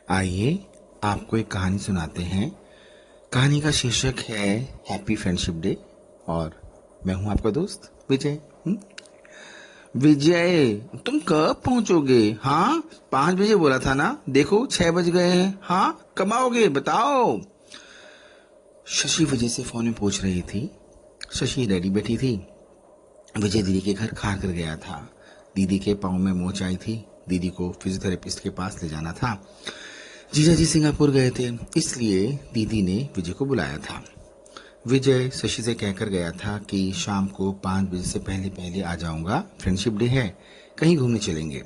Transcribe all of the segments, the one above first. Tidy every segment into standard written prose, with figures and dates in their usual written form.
आइए आपको एक कहानी सुनाते हैं। कहानी का शीर्षक है हैप्पी फ्रेंडशिप डे और मैं हूं आपका दोस्त विजय। विजय, तुम कब पहुंचोगे? हाँ, 5 बजे बोला था ना। देखो 6 बज गए हैं। हाँ, कब आओगे बताओ। शशि विजय से फोन में पूछ रही थी। शशि रेडी बैठी थी। विजय दीदी के घर खार कर गया था। दीदी के पाँव में मोच आई थी। दीदी को फिजियोथेरेपिस्ट के पास ले जाना था। जीजा जी सिंगापुर गए थे, इसलिए दीदी ने विजय को बुलाया था। विजय शशि से कहकर गया था कि शाम को 5 बजे से पहले पहले आ जाऊंगा, फ्रेंडशिप डे है, कहीं घूमने चलेंगे।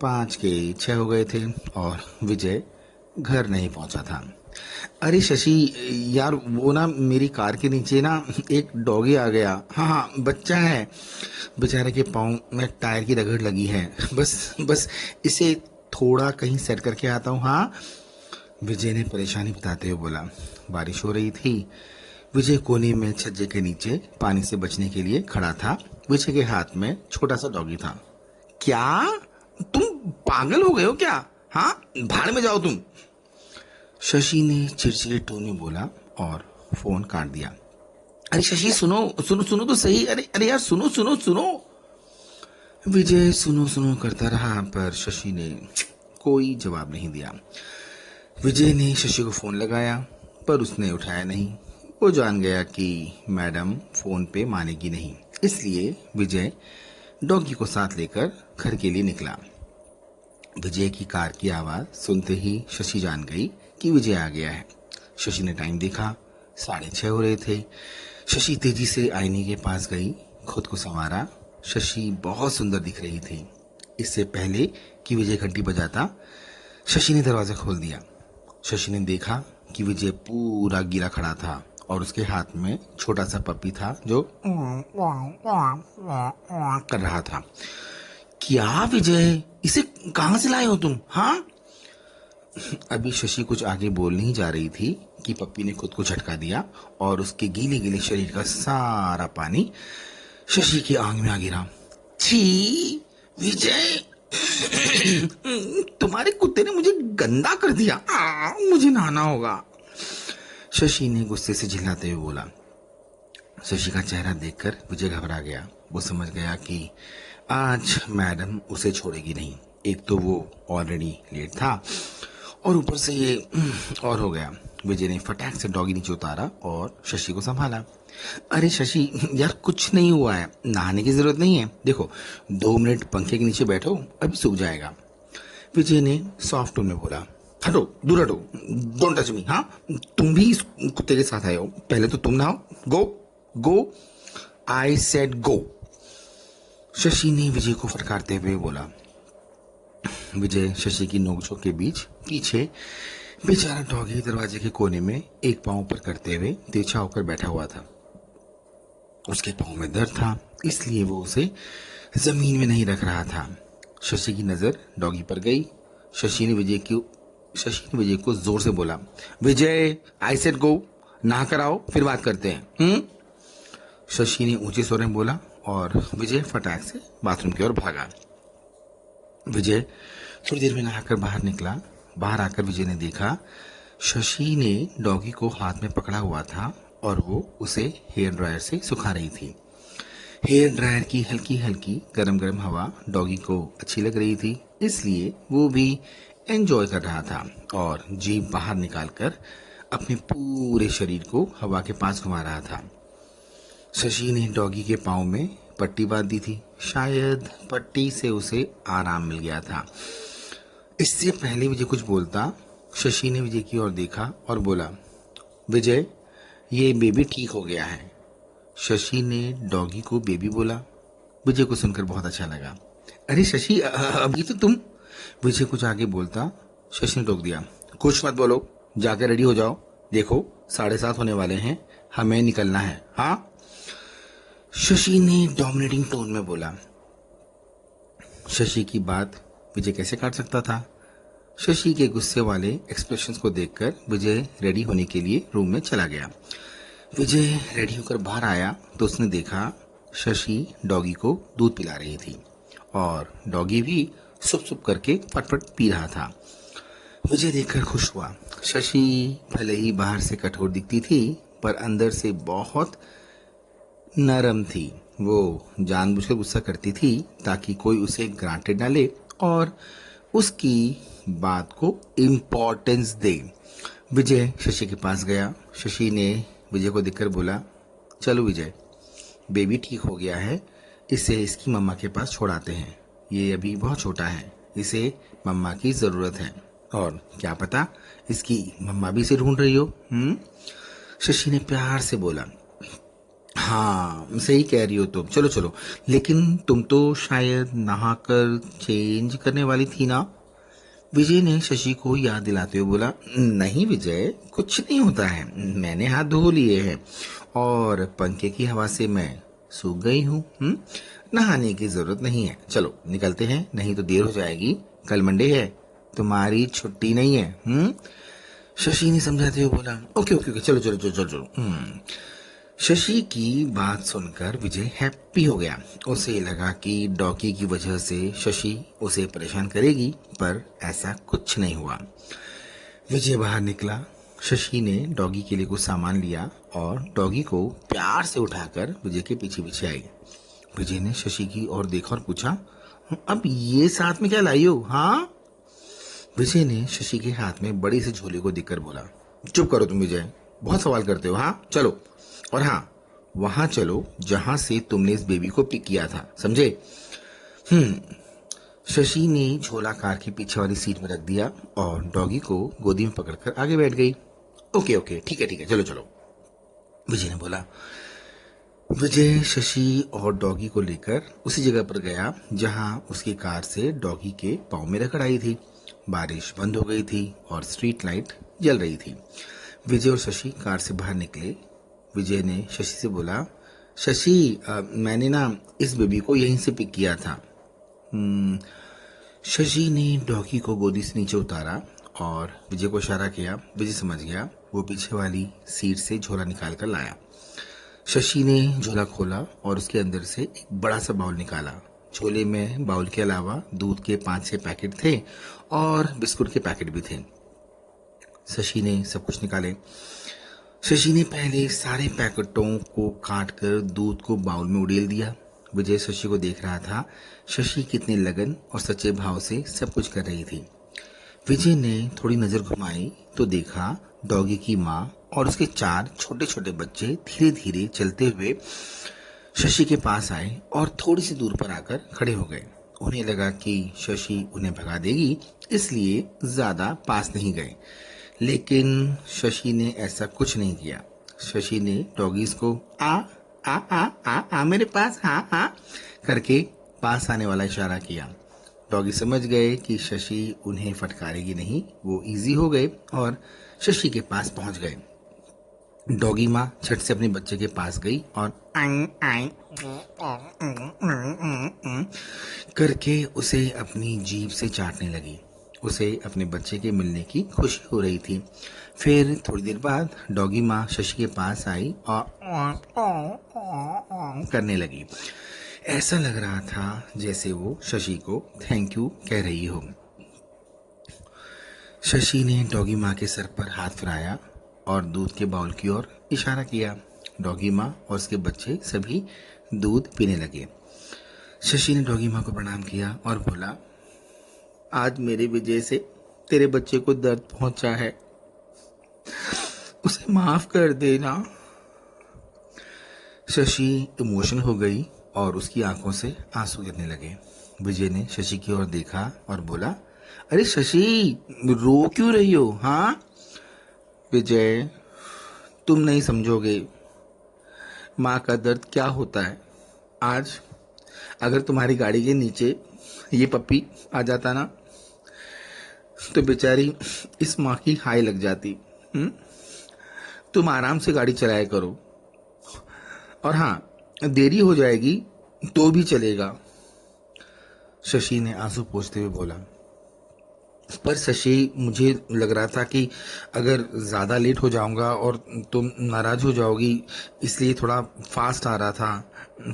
5 के 6 हो गए थे और विजय घर नहीं पहुंचा था। अरे शशि यार, वो ना मेरी कार के नीचे ना एक डॉगी आ गया। हाँ हाँ, बच्चा है। बेचारे के पाँव में टायर की रगड़ लगी है। बस बस इसे थोड़ा कहीं सेट करके आता हूँ। हाँ, विजय ने परेशानी बताते हुए बोला। बारिश हो रही थी। विजय कोने में छज्जे के नीचे पानी से बचने के लिए खड़ा था। विजय के हाथ में छोटा सा डॉगी था। क्या तुम पागल हो गए हो क्या? हाँ, भाड़ में जाओ तुम, शशि ने चिड़चिड़े टोन में बोला और फोन काट दिया। अरे शशि, सुनो सुनो सुनो तो सही। अरे अरे यार, सुनो सुनो सुनो। विजय सुनो सुनो करता रहा पर शशि ने कोई जवाब नहीं दिया। विजय ने शशि को फोन लगाया पर उसने उठाया नहीं। वो जान गया कि मैडम फोन पे मानेगी नहीं, इसलिए विजय डॉगी को साथ लेकर घर के लिए निकला। विजय की कार की आवाज सुनते ही शशि जान गई कि विजय आ गया है। शशि ने टाइम देखा, 6:30 हो रहे थे। शशि तेजी से आईने के पास गई, खुद को संवारा। शशि बहुत सुंदर दिख रही थी। इससे पहले कि विजय घंटी बजाता, शशि ने दरवाजा खोल दिया। शशि ने देखा कि विजय पूरा गिरा खड़ा था और उसके हाथ में छोटा सा पप्पी था जो कर रहा था। क्या विजय, इसे कहां से लाए हो तुम? हाँ, अभी शशि कुछ आगे बोल नहीं जा रही थी कि पप्पी ने खुद को झटका दिया और उसके गीले गीले शरीर का सारा पानी शशि की आंख में आ गिरा। छी विजय, तुम्हारे कुत्ते ने मुझे गंदा कर दिया। मुझे नहाना होगा, शशि ने गुस्से से झिल्लाते हुए बोला। शशि का चेहरा देखकर विजय घबरा गया। वो समझ गया कि आज मैडम उसे छोड़ेगी नहीं। एक तो वो ऑलरेडी लेट था और ऊपर से ये और हो गया। विजय ने फटाक से डॉगी नीचे उतारा और शशि को संभाला। अरे शशि यार, कुछ नहीं हुआ है, नहाने की जरूरत नहीं है। देखो 2 मिनट पंखे के नीचे बैठो, अभी सूख जाएगा, विजय ने सॉफ्ट टोन में बोला। हटो, दूर हटो, डोंट टच मी। हाँ, तुम भी इस कुत्ते के साथ आए हो, पहले तो तुम नहाओ। गो गो, आई सेड गो, शशि ने विजय को फटकारते हुए बोला। विजय शशि की नोकझोंक के बीच पीछे बेचारा डॉगी दरवाजे के कोने में एक पांव पर करते हुए तिरछा होकर बैठा हुआ था। उसके पांव में दर्द था, इसलिए वो उसे जमीन में नहीं रख रहा था। शशि की नजर डॉगी पर गई। शशि ने विजय को जोर से बोला, विजय आई सेड गो, नहा कर आओ, फिर बात करते हैं। शशि ने ऊंचे स्वर में बोला और विजय फटाक से बाथरूम की ओर भागा। विजय थोड़ी देर में नहाकर बाहर निकला। बाहर आकर विजय ने देखा शशि ने डॉगी को हाथ में पकड़ा हुआ था और वो उसे हेयर ड्रायर से सुखा रही थी। हेयर ड्रायर की हल्की हल्की गरम गरम हवा डॉगी को अच्छी लग रही थी, इसलिए वो भी एंजॉय कर रहा था और जीभ बाहर निकालकर अपने पूरे शरीर को हवा के पास घुमा रहा था। शशि ने डॉगी के पाँव में पट्टी बांध दी थी। शायद पट्टी से उसे आराम मिल गया था। इससे पहले विजय कुछ बोलता, शशि ने विजय की ओर देखा और बोला, विजय ये बेबी ठीक हो गया है। शशि ने डॉगी को बेबी बोला। विजय को सुनकर बहुत अच्छा लगा। अरे शशि, अभी तो तुम, विजय कुछ आगे बोलता, शशि ने टोक दिया। कुछ मत बोलो, जाकर रेडी हो जाओ। देखो 7:30 होने वाले हैं, हमें निकलना है। हाँ, शशि ने डोमिनेटिंग टोन में बोला। शशि की बात विजय कैसे काट सकता था? शशि के गुस्से वाले एक्सप्रेशंस को देखकर विजय रेडी होने के लिए रूम में चला गया। विजय रेडी होकर बाहर आया तो उसने देखा शशि डॉगी को दूध पिला रही थी और डॉगी भी सुप सुप करके फटफट पी रहा था। मुझे देखकर खुश हुआ। शशि भले ही बाहर से कठोर दिखती थी, पर अंदर से बहुत नरम थी। वो जानबूझकर गुस्सा करती थी ताकि कोई उसे ग्रांटेड ना ले और उसकी बात को इम्पोर्टेंस दे। विजय शशि के पास गया। शशि ने विजय को देखकर बोला, चलो विजय, बेबी ठीक हो गया है, इसे इसकी मम्मा के पास छोड़ाते हैं। ये अभी बहुत छोटा है, इसे मम्मा की ज़रूरत है, और क्या पता इसकी मम्मा भी इसे ढूंढ रही हो। शशि ने प्यार से बोला, हाँ सही कह रही हो तुम, चलो चलो, लेकिन तुम तो शायद नहाकर चेंज करने वाली थी ना। विजय ने शशि को याद दिलाते हुए बोला, नहीं विजय, कुछ नहीं होता है, मैंने हाथ धो लिए हैं और पंखे की हवा से मैं सूख गई हूँ। नहाने की जरूरत नहीं है, चलो निकलते हैं, नहीं तो देर हो जाएगी, कल मंडे है, तुम्हारी छुट्टी नहीं है। शशि ने समझाते हुए बोला, ओके ओके ओके, चलो चलो चलो चलो चलो। शशि की बात सुनकर विजय हैप्पी हो गया। उसे लगा कि डॉगी की वजह से शशि उसे परेशान करेगी, पर ऐसा कुछ नहीं हुआ। विजय बाहर निकला। शशि ने डॉगी के लिए कुछ सामान लिया और डॉगी को प्यार से उठाकर विजय के पीछे पीछे आई। विजय ने शशि की ओर देखा और पूछा, अब ये साथ में क्या लाई हो? हाँ। विजय ने शशि के हाथ में बड़ी सी झोली को देखकर बोला, चुप करो तुम विजय, बहुत सवाल करते हो। हाँ चलो, और हाँ, वहां चलो जहां से तुमने इस बेबी को पिक किया था, समझे? शशि ने झोला कार के पीछे वाली सीट में रख दिया और डॉगी को गोदी में पकड़कर आगे बैठ गई। ओके ओके, ठीक है, चलो चलो, विजय ने बोला। विजय शशि और डॉगी को लेकर उसी जगह पर गया जहां उसकी कार से डॉगी के पाँव में रगड़ आई थी। बारिश बंद हो गई थी और स्ट्रीट लाइट जल रही थी। विजय और शशि कार से बाहर निकले। विजय ने शशि से बोला, शशि, मैंने ना इस बेबी को यहीं से पिक किया था। शशि ने डॉगी को गोदी से नीचे उतारा और विजय को इशारा किया। विजय समझ गया। वो पीछे वाली सीट से झोला निकाल कर लाया। शशि ने झोला खोला और उसके अंदर से एक बड़ा सा बाउल निकाला। झोले में बाउल के अलावा दूध के 5-6 पैकेट थे और बिस्कुट के पैकेट भी थे। शशि ने सब कुछ निकाले। शशि ने पहले सारे पैकेटों को काट कर दूध को बाउल में उड़ेल दिया। विजय शशि को देख रहा था। शशि कितने लगन और सच्चे भाव से सब कुछ कर रही थी। विजय ने थोड़ी नजर घुमाई तो देखा डॉगी की माँ और उसके 4 छोटे छोटे बच्चे धीरे धीरे चलते हुए शशि के पास आए और थोड़ी सी दूर पर आकर खड़े हो गए। उन्हें लगा कि शशि उन्हें भगा देगी, इसलिए ज्यादा पास नहीं गए, लेकिन शशि ने ऐसा कुछ नहीं किया। शशि ने डॉगीज को आ आ आ आ आ मेरे पास, हाँ हाँ करके पास आने वाला इशारा किया। डॉगी समझ गए कि शशि उन्हें फटकारेगी नहीं। वो इजी हो गए और शशि के पास पहुंच गए। डॉगी माँ झट से अपने बच्चे के पास गई और आंग आंग करके उसे अपनी जीभ से चाटने लगी। उसे अपने बच्चे के मिलने की खुशी हो रही थी। फिर थोड़ी देर बाद डॉगी माँ शशि के पास आई और करने लगी। ऐसा लग रहा था जैसे वो शशि को थैंक यू कह रही हो। शशि ने डॉगी माँ के सर पर हाथ फिराया और दूध के बाउल की ओर इशारा किया। डॉगी माँ और उसके बच्चे सभी दूध पीने लगे। शशि ने डॉगी माँ को प्रणाम किया और बोला, आज मेरे वजह से तेरे बच्चे को दर्द पहुंचा है, उसे माफ कर देना। शशि इमोशनल हो गई और उसकी आंखों से आंसू गिरने लगे। विजय ने शशि की ओर देखा और बोला, अरे शशि, रो क्यों रही हो? हाँ विजय, तुम नहीं समझोगे माँ का दर्द क्या होता है। आज अगर तुम्हारी गाड़ी के नीचे ये पप्पी आ जाता ना, तो बेचारी इस माँ की हाई लग जाती। तुम आराम से गाड़ी चलाया करो, और हाँ, देरी हो जाएगी तो भी चलेगा। शशि ने आंसू पोंछते हुए बोला, पर शशि, मुझे लग रहा था कि अगर ज़्यादा लेट हो जाऊंगा और तुम नाराज हो जाओगी, इसलिए थोड़ा फास्ट आ रहा था।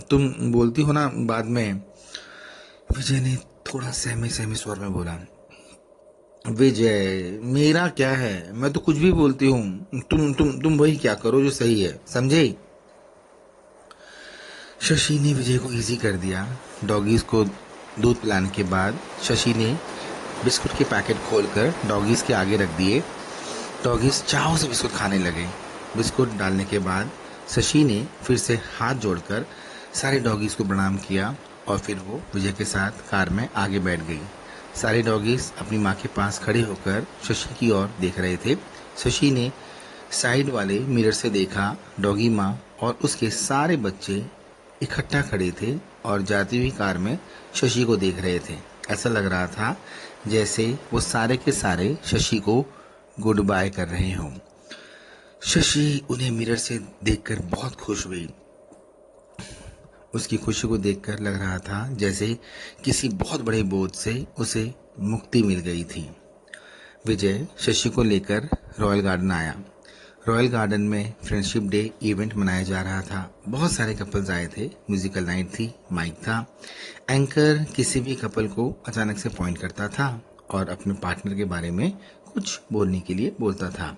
तुम बोलती हो ना बाद में। विजय ने थोड़ा सहमे सहमे स्वर में बोला, विजय, मेरा क्या है, मैं तो कुछ भी बोलती हूँ, तुम वही क्या करो जो सही है, समझे? शशि ने विजय को इजी कर दिया। डॉगीज को दूध पिलाने के बाद शशि ने बिस्कुट के पैकेट खोलकर डॉगीज के आगे रख दिए। डॉगीज चाव से बिस्कुट खाने लगे। बिस्कुट डालने के बाद शशि ने फिर से हाथ जोड़कर सारे डॉगीज को प्रणाम किया और फिर वो विजय के साथ कार में आगे बैठ गई। सारे डॉगीज अपनी माँ के पास खड़े होकर शशि की ओर देख रहे थे। शशि ने साइड वाले मिरर से देखा, डॉगी माँ और उसके सारे बच्चे इकट्ठा खड़े थे और जाती हुई कार में शशि को देख रहे थे। ऐसा लग रहा था जैसे वो सारे के सारे शशि को गुड बाय कर रहे हों। शशि उन्हें मिरर से देखकर बहुत खुश हुई। उसकी खुशी को देखकर लग रहा था जैसे किसी बहुत बड़े बोझ से उसे मुक्ति मिल गई थी। विजय शशि को लेकर रॉयल गार्डन आया। रॉयल गार्डन में फ्रेंडशिप डे इवेंट मनाया जा रहा था। बहुत सारे कपल्स आए थे। म्यूजिकल नाइट थी, माइक था। एंकर किसी भी कपल को अचानक से पॉइंट करता था और अपने पार्टनर के बारे में कुछ बोलने के लिए बोलता था।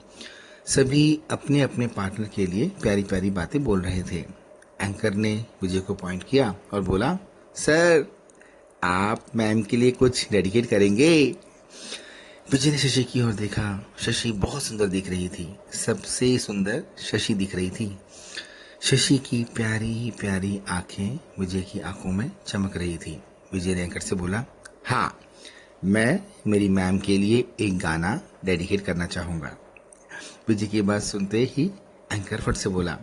सभी अपने अपने पार्टनर के लिए प्यारी प्यारी बातें बोल रहे थे। एंकर ने विजय को पॉइंट किया और बोला, सर आप मैम के लिए कुछ डेडिकेट करेंगे? विजय ने शशि की ओर देखा। शशि बहुत सुंदर दिख रही थी। सबसे सुंदर शशि दिख रही थी। शशि की प्यारी प्यारी आंखें विजय की आंखों में चमक रही थी। विजय ने एंकर से बोला, हाँ, मैं मेरी मैम के लिए एक गाना डेडिकेट करना चाहूँगा। विजय की बात सुनते ही एंकर फट से बोला,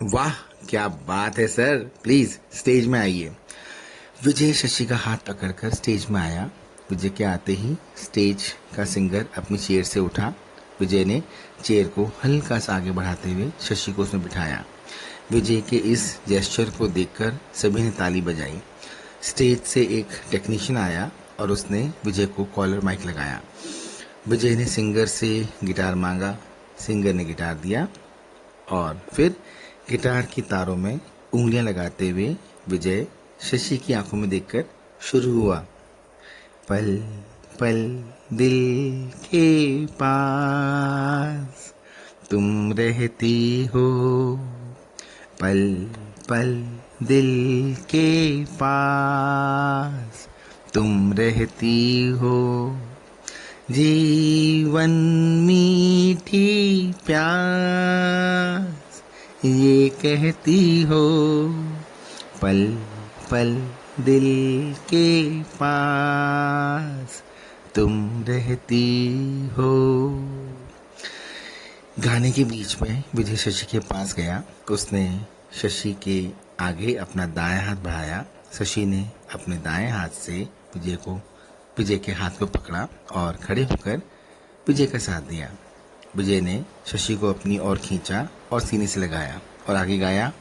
वाह क्या बात है सर, प्लीज स्टेज में आइए। विजय शशि का हाथ पकड़कर स्टेज में आया। विजय के आते ही स्टेज का सिंगर अपनी चेयर से उठा। विजय ने चेयर को हल्का सा आगे बढ़ाते हुए शशि को उसमें बिठाया। विजय के इस जेस्चर को देखकर सभी ने ताली बजाई। स्टेज से एक टेक्नीशियन आया और उसने विजय को कॉलर माइक लगाया। विजय ने सिंगर से गिटार मांगा। सिंगर ने गिटार दिया और फिर गिटार की तारों में उंगलियां लगाते हुए विजय शशि की आंखों में देखकर शुरू हुआ। पल पल दिल के पास तुम रहती हो, पल पल दिल के पास तुम रहती हो, जीवन मीठी प्यास ये कहती हो, पल पल दिल के पास तुम रहती हो। गाने के बीच में विजय शशि के पास गया। उसने शशि के आगे अपना दायां हाथ बढ़ाया। शशि ने अपने दाएं हाथ से विजय के हाथ को पकड़ा और खड़े होकर विजय का साथ दिया। विजय ने शशि को अपनी ओर खींचा और सीने से लगाया और आगे गाया,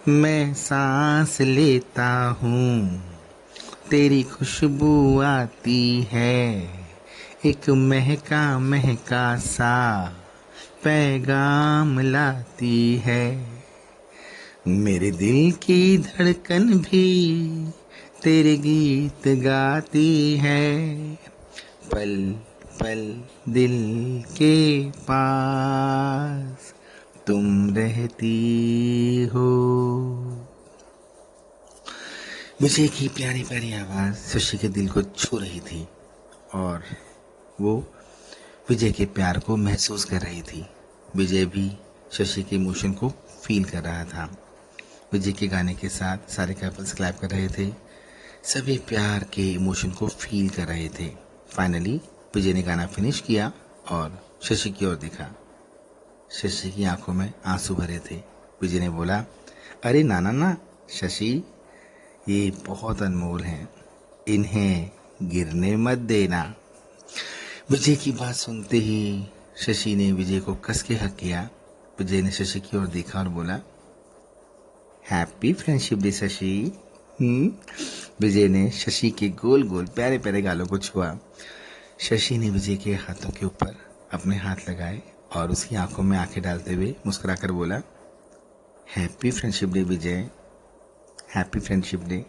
मैं सांस लेता हूँ, तेरी खुशबू आती है, एक महका महका सा पैगाम लाती है, मेरे दिल की धड़कन भी तेरे गीत गाती है, पल पल दिल के पास तुम रहती हो। विजय की प्यारी प्यारी आवाज शशि के दिल को छू रही थी और वो विजय के प्यार को महसूस कर रही थी। विजय भी शशि के इमोशन को फील कर रहा था। विजय के गाने के साथ सारे कपल्स क्लैप कर रहे थे। सभी प्यार के इमोशन को फील कर रहे थे। फाइनली विजय ने गाना फिनिश किया और शशि की ओर देखा। शशि की आंखों में आंसू भरे थे। विजय ने बोला, अरे ना शशि, ये बहुत अनमोल हैं, इन्हें गिरने मत देना। विजय की बात सुनते ही शशि ने विजय को कस के हक किया। विजय ने शशि की ओर देखा और बोला, हैप्पी फ्रेंडशिप डे शशि। विजय ने शशि के गोल गोल प्यारे प्यारे गालों को छुआ। शशि ने विजय के हाथों के ऊपर अपने हाथ लगाए और उसकी आंखों में आंखें डालते हुए मुस्कुराकर बोला, हैप्पी फ्रेंडशिप डे विजय, हैप्पी फ्रेंडशिप डे।